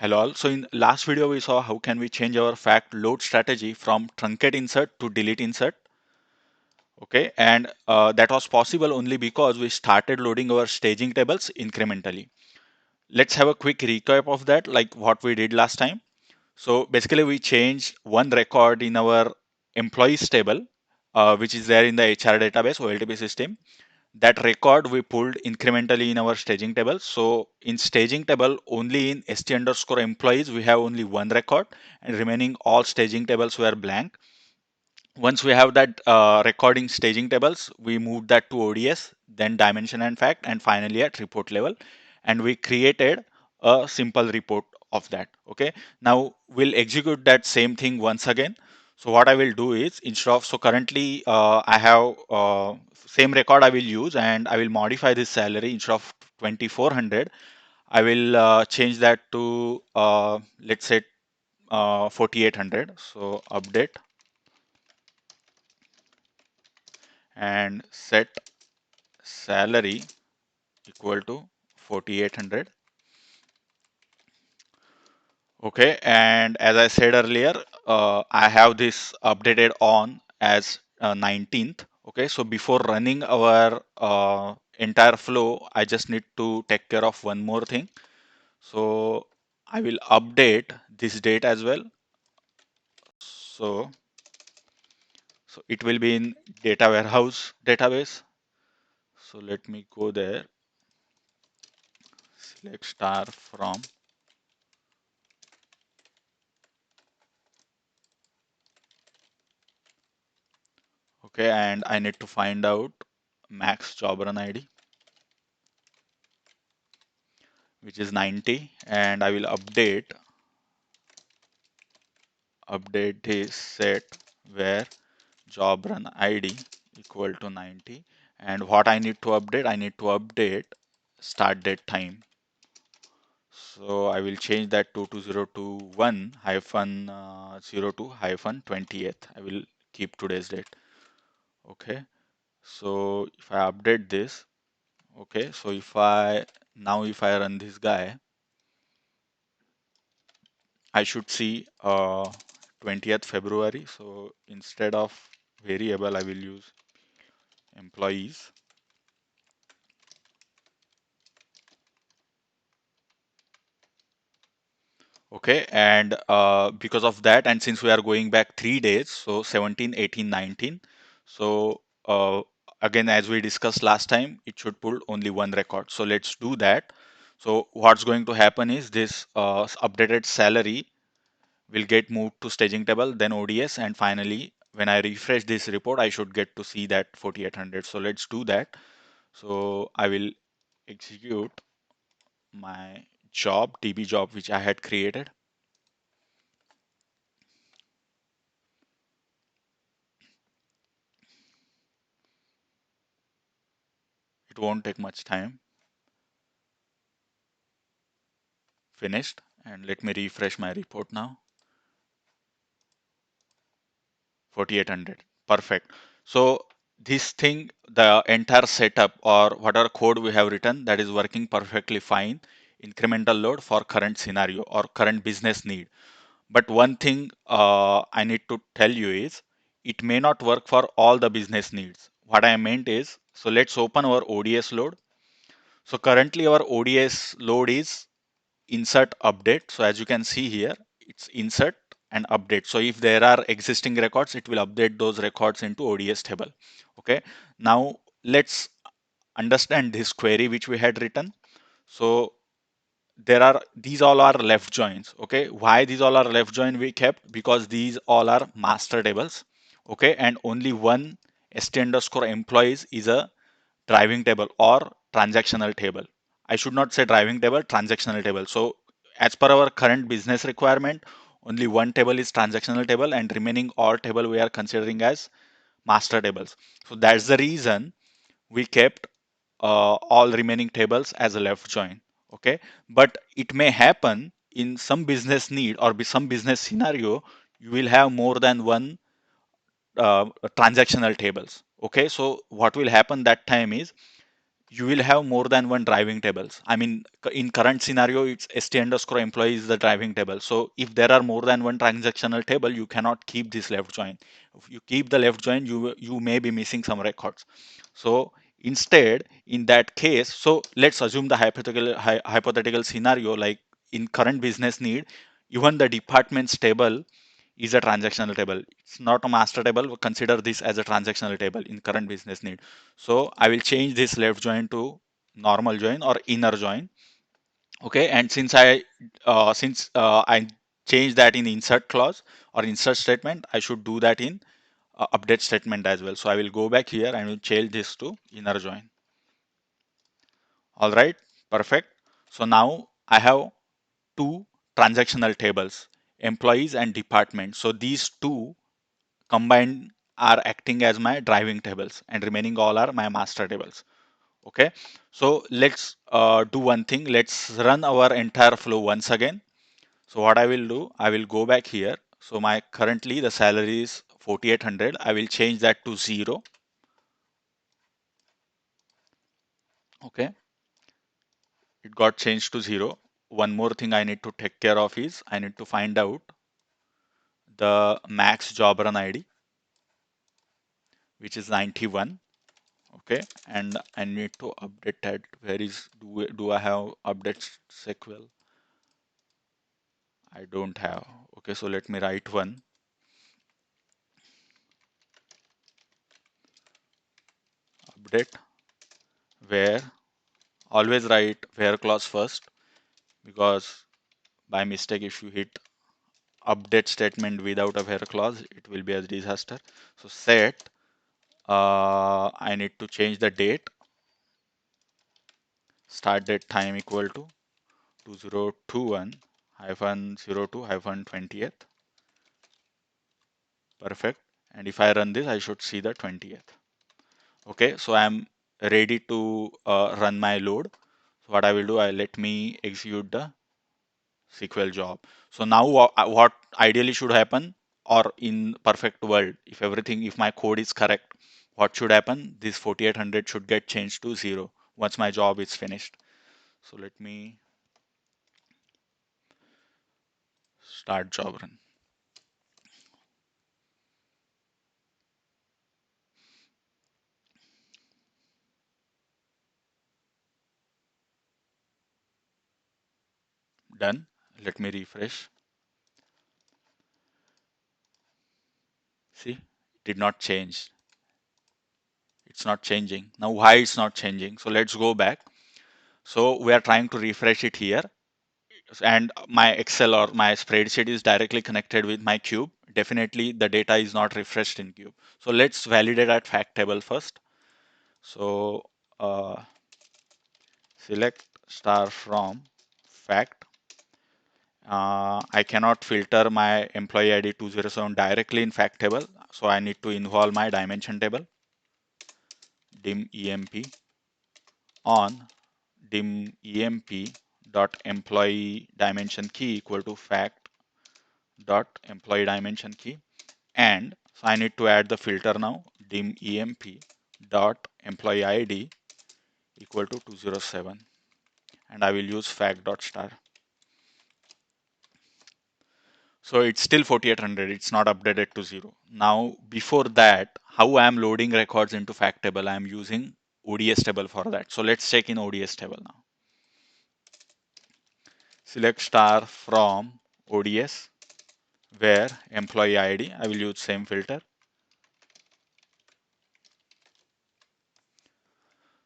Hello all. So in last video we saw how can we change our fact load strategy from truncate insert to delete insert. Okay, and that was possible only because we started loading our staging tables incrementally. Let's have a quick recap of that, like what we did last time. So basically we changed one record in our employees table, which is there in the HR database OLTP system. That record we pulled incrementally in our staging table. So in staging table, only in st underscore employees, we have only one record, and remaining all staging tables were blank. Once we have that recording staging tables, we moved that to ODS, then dimension and fact, and finally at report level. And we created a simple report of that. Okay. Now we'll execute that same thing once again. So what I will do is instead of, so currently I have same record I will use, and I will modify this salary. Instead of 2400, I will change that to let's say 4800. So update and set salary equal to 4800. Okay, and as I said earlier, I have this updated on as 19th. Okay, so before running our entire flow, I just need to take care of one more thing. So I will update this date as well. So it will be in data warehouse database. So let me go there, select star from. Okay, and I need to find out max job run ID, which is 90, and I will update this set where job run ID equal to 90. And what I need to update, I need to update start date time. So I will change that to 2021 hyphen 02 hyphen 20th. I will keep today's date. Okay, so if I update this, okay, so if I run this guy, I should see 20th February. So instead of variable, I will use employees. Okay, and because of that, and since we are going back 3 days, so 17, 18, 19. So again, as we discussed last time, it should pull only one record. So let's do that. So what's going to happen is this updated salary will get moved to staging table, then ODS, and finally, when I refresh this report, I should get to see that 4800. So let's do that. So I will execute my job, DB job, which I had created. It won't take much time. Finished. And let me refresh my report now. 4800. Perfect. So this thing, the entire setup or whatever code we have written, that is working perfectly fine. Incremental load for current scenario or current business need. But one thing I need to tell you is it may not work for all the business needs. What I meant is, so let's open our ODS load. So currently our ODS load is insert update. So as you can see here, it's insert and update. So if there are existing records, it will update those records into ODS table. Okay. Now let's understand this query which we had written. So these all are left joins. Okay, why these all are left join we kept? Because these all are master tables. Okay, and only one st underscore employees is a driving table or transactional table. I should not say driving table, transactional table. So as per our current business requirement, only one table is transactional table, and remaining all table we are considering as master tables. So that's the reason we kept all remaining tables as a left join. Okay, but it may happen in some business need or some business scenario, you will have more than one transactional tables. Okay, so what will happen that time is you will have more than one driving tables. I mean, in current scenario, it's st underscore employee is the driving table. So if there are more than one transactional table, you cannot keep this left join. If you keep the left join, you may be missing some records. So instead, in that case, so let's assume the hypothetical scenario, like in current business need, even the department's table is a transactional table. It's not a master table. Consider this as a transactional table in current business need. So I will change this left join to normal join or inner join. Okay, and since I change that in insert clause or insert statement, I should do that in update statement as well. So I will go back here and will change this to inner join. All right, perfect. So now I have two transactional tables, employees and department. So these two combined are acting as my driving tables and remaining all are my master tables. Okay, so let's do one thing. Let's run our entire flow once again. So what I will do, I will go back here. So my currently the salary is 4800. I will change that to 0. Okay, it got changed to 0. One more thing I need to take care of is I need to find out the max job run ID, which is 91. Okay, and I need to update that. Where is do I have update SQL? I don't have. Okay, so let me write one. Update where, always write where clause first, because by mistake if you hit update statement without a where clause, it will be a disaster. So set, I need to change the date, start date time equal to 2021 hyphen 02 hyphen 20th. Perfect. And if I run this, I should see the 20th. Okay, so I'm ready to run my load. So what I will do, I let me execute the SQL job. So now what ideally should happen, or in perfect world, if my code is correct, what should happen? This 4800 should get changed to 0 once my job is finished. So let me start job run. Done. Let me refresh. See, it did not change. It's not changing. Now why it's not changing? So let's go back. So we are trying to refresh it here, and my Excel or my spreadsheet is directly connected with my cube. Definitely the data is not refreshed in cube. So let's validate that fact table first. So uh, select star from fact. I cannot filter my employee ID 207 directly in fact table. So I need to involve my dimension table, dim emp on dim emp dot employee dimension key equal to fact dot employee dimension key, and so I need to add the filter now, dim emp dot employee id equal to 207, and I will use fact dot star. So it's still 4800, it's not updated to 0. Now before that, how I am loading records into fact table, I am using ODS table for that. So let's check in ODS table now. Select star from ODS where employee ID, I will use same filter.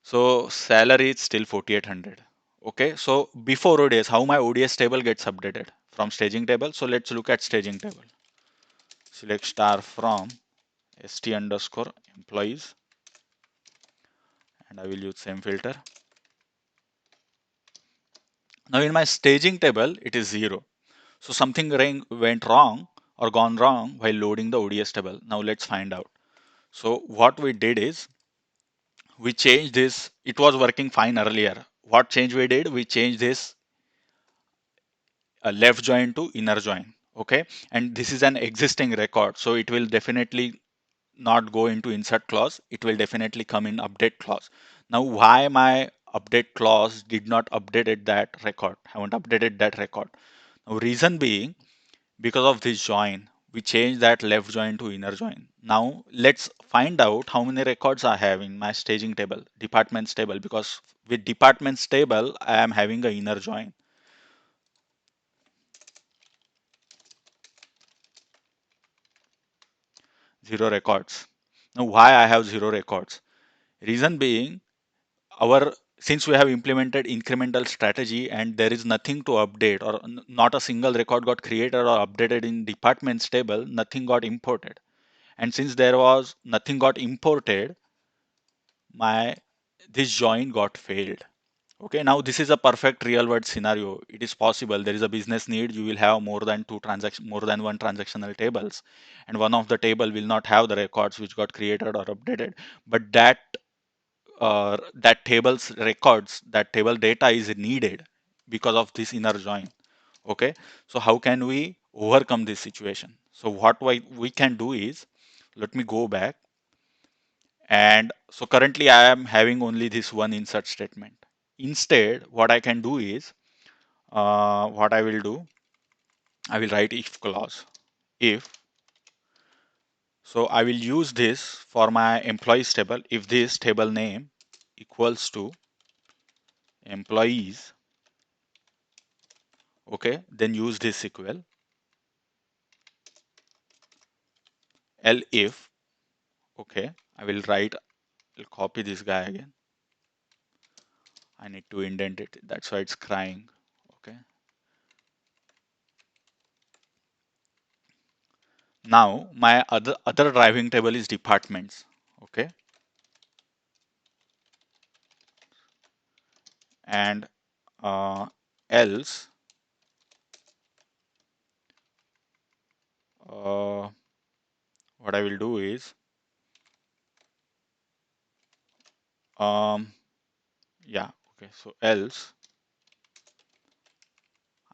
So salary is still 4800. Okay, so before ODS, how my ODS table gets updated from staging table. So let's look at staging table. Select star from st underscore employees, and I will use same filter. Now in my staging table, it is 0. So something went wrong or gone wrong while loading the ODS table. Now let's find out. So what we did is we changed this. It was working fine earlier. What change we did? We changed this left join to inner join. Okay, and this is an existing record, so it will definitely not go into insert clause. It will definitely come in update clause. Now, why my update clause did not updated that record? Haven't updated that record. Now, reason being because of this join, we changed that left join to inner join. Now, let's find out how many records I have in my staging table, departments table, because with departments table, I am having a inner join. Zero records. Now, why I have zero records? Reason being, our since we have implemented incremental strategy and there is nothing to update or not a single record got created or updated in departments table, nothing got imported. And since there was nothing got imported, my this join got failed. Okay, now this is a perfect real world scenario. It is possible there is a business need, you will have more than one transactional tables, and one of the table will not have the records which got created or updated, but that table's records, that table data is needed because of this inner join. Okay, so how can we overcome this situation? So what we can do is, let me go back. And so currently I am having only this one insert statement. Instead, what I can do is, what I will do, I will write if clause. If, so I will use this for my employees table. If this table name equals to employees, okay, then use this equal. L if, okay, I will write, I'll copy this guy again. I need to indent it. That's why it's crying. Okay. Now my other driving table is departments. Okay. And else, uh, what I will do is, um, yeah, okay. So else,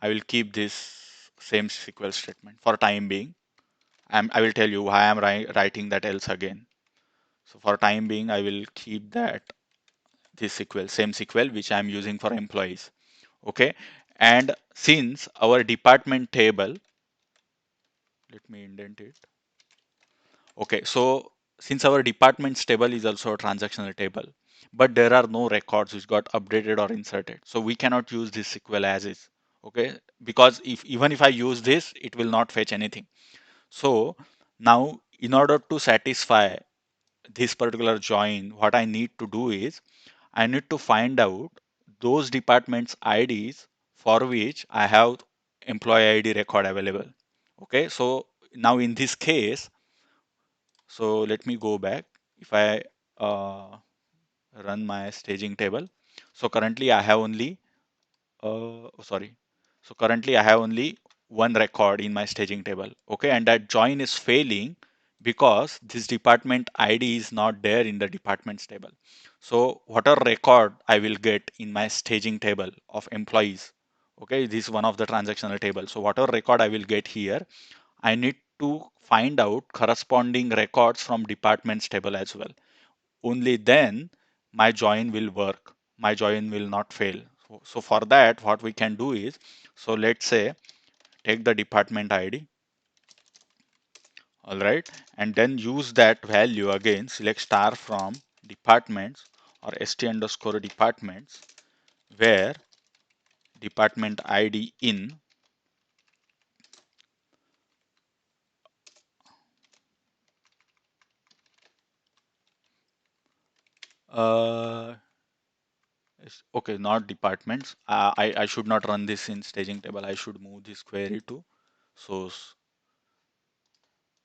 I will keep this same SQL statement for time being. I will tell you why I'm writing that else again. So for time being, I will keep that this SQL, same SQL which I'm using for employees. Okay. And since our department table, let me indent it. Okay, so since our departments table is also a transactional table, but there are no records which got updated or inserted, so we cannot use this SQL as is. Okay, because if even if I use this, it will not fetch anything. So now, in order to satisfy this particular join, what I need to do is I need to find out those departments IDs for which I have employee ID record available. Okay, so now in this case, so let me go back. If I uh, run my staging table, so currently I have only, sorry, so currently I have only one record in my staging table. Okay, and that join is failing because this department ID is not there in the departments table. So whatever record I will get in my staging table of employees, okay, this is one of the transactional table. So whatever record I will get here, I need to find out corresponding records from departments table as well. Only then my join will work. My join will not fail. So for that, what we can do is, so let's say take the department ID, all right, and then use that value again, select star from departments or st underscore departments, where department ID in, uh, okay, not departments. I should not run this in staging table. I should move this query to source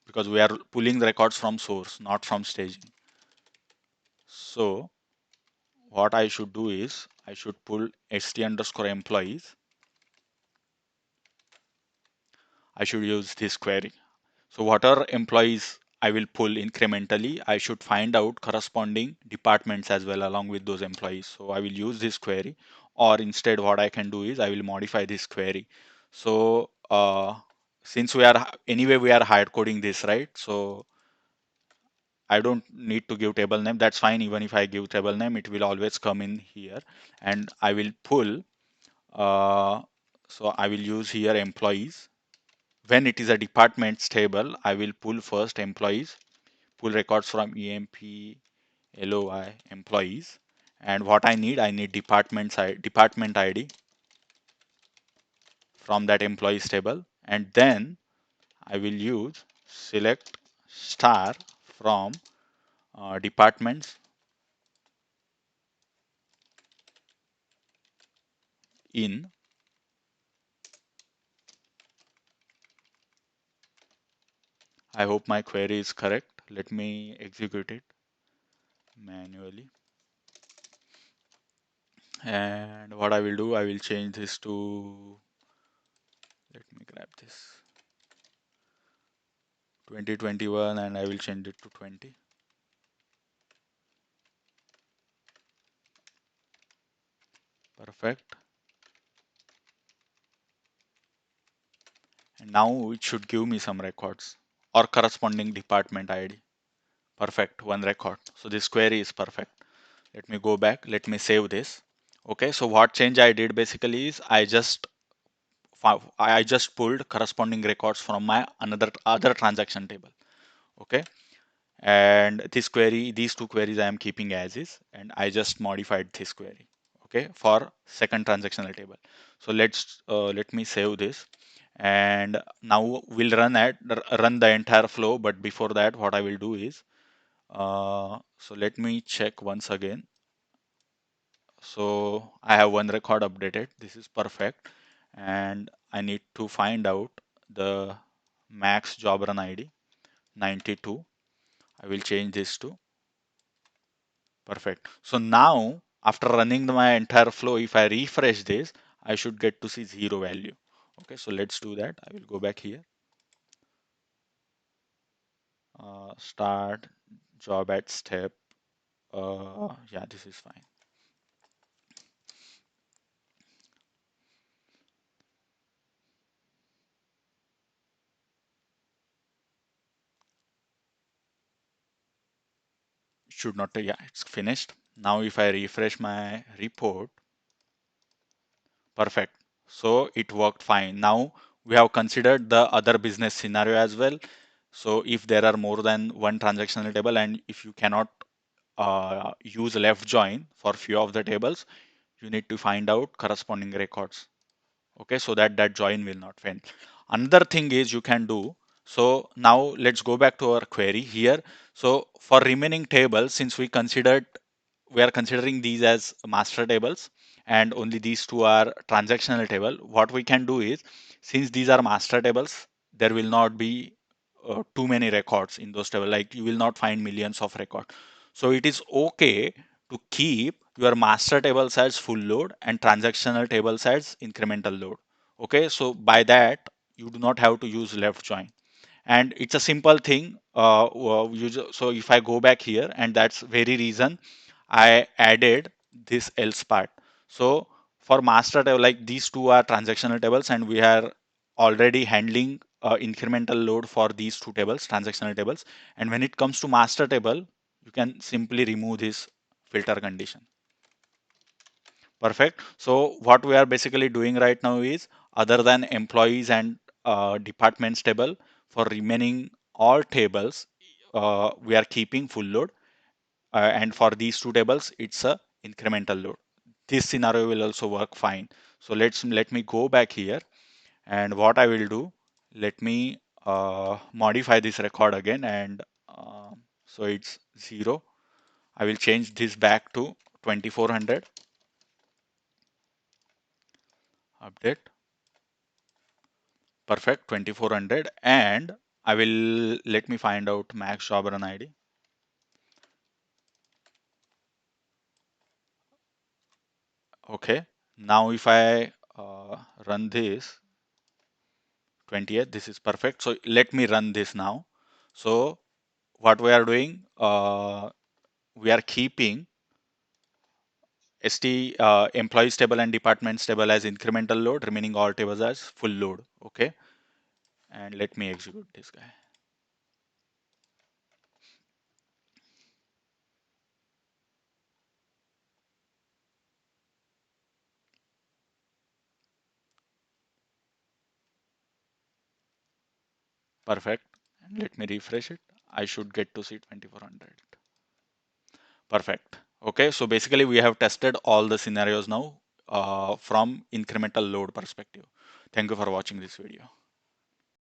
because we are pulling the records from source, not from staging. So what I should do is I should pull st underscore employees. I should use this query. So what are employees I will pull incrementally, I should find out corresponding departments as well along with those employees. So I will use this query, or instead what I can do is I will modify this query. So since we are anyway we are hard coding this, right? So I don't need to give table name. That's fine. Even if I give table name, it will always come in here. And I will pull. So I will use here employees. When it is a departments table, I will pull first employees, pull records from EMP, LOI, employees. And what I need department ID from that employees table. And then I will use select star from departments in. I hope my query is correct. Let me execute it manually. And what I will do, I will change this to, let me grab this, 2021, and I will change it to 20. Perfect. And now it should give me some records or corresponding department ID. Perfect, one record. So this query is perfect. Let me go back. Let me save this. Okay, so what change I did basically is I just pulled corresponding records from my another other transaction table. Okay, and this query, these two queries I am keeping as is, and I just modified this query. Okay, for second transactional table. So let me save this, and now we'll run the entire flow. But before that, what I will do is, so let me check once again. So I have one record updated. This is perfect. And I need to find out the max job run ID 92. I will change this to perfect. So now after running my entire flow, if I refresh this, I should get to see zero value. Okay, so let's do that. I will go back here. Start job at step. Yeah, this is fine. Should not, yeah, it's finished. Now if I refresh my report, perfect. So it worked fine. Now we have considered the other business scenario as well. So if there are more than one transactional table and if you cannot use left join for few of the tables, you need to find out corresponding records. Okay, so that that join will not fail. Another thing is you can do. So now let's go back to our query here. So for remaining tables, since we are considering these as master tables and only these two are transactional table, what we can do is, since these are master tables, there will not be too many records in those tables. Like you will not find millions of records. So it is okay to keep your master tables as full load and transactional tables as incremental load. Okay, so by that you do not have to use left join, and it's a simple thing. So if I go back here, and that's very reason I added this else part. So for master table, like these two are transactional tables, and we are already handling incremental load for these two tables, transactional tables. And when it comes to master table, you can simply remove this filter condition. Perfect. So what we are basically doing right now is, other than employees and departments table, for remaining all tables, we are keeping full load. And for these two tables, it's a incremental load. This scenario will also work fine. So let me go back here, and what I will do, let me modify this record again, and so it's 0. I will change this back to 2400. Update. Perfect, 2400. And I will, let me find out max job run ID. Okay, now if I run this 28, this is perfect. So let me run this now. So what we are doing, we are keeping ST employees table and departments table as incremental load, remaining all tables as full load. Okay, and let me execute this guy. Perfect. And let me refresh it. I should get to see 2400. Perfect. Okay, so basically we have tested all the scenarios now from incremental load perspective. Thank you for watching this video.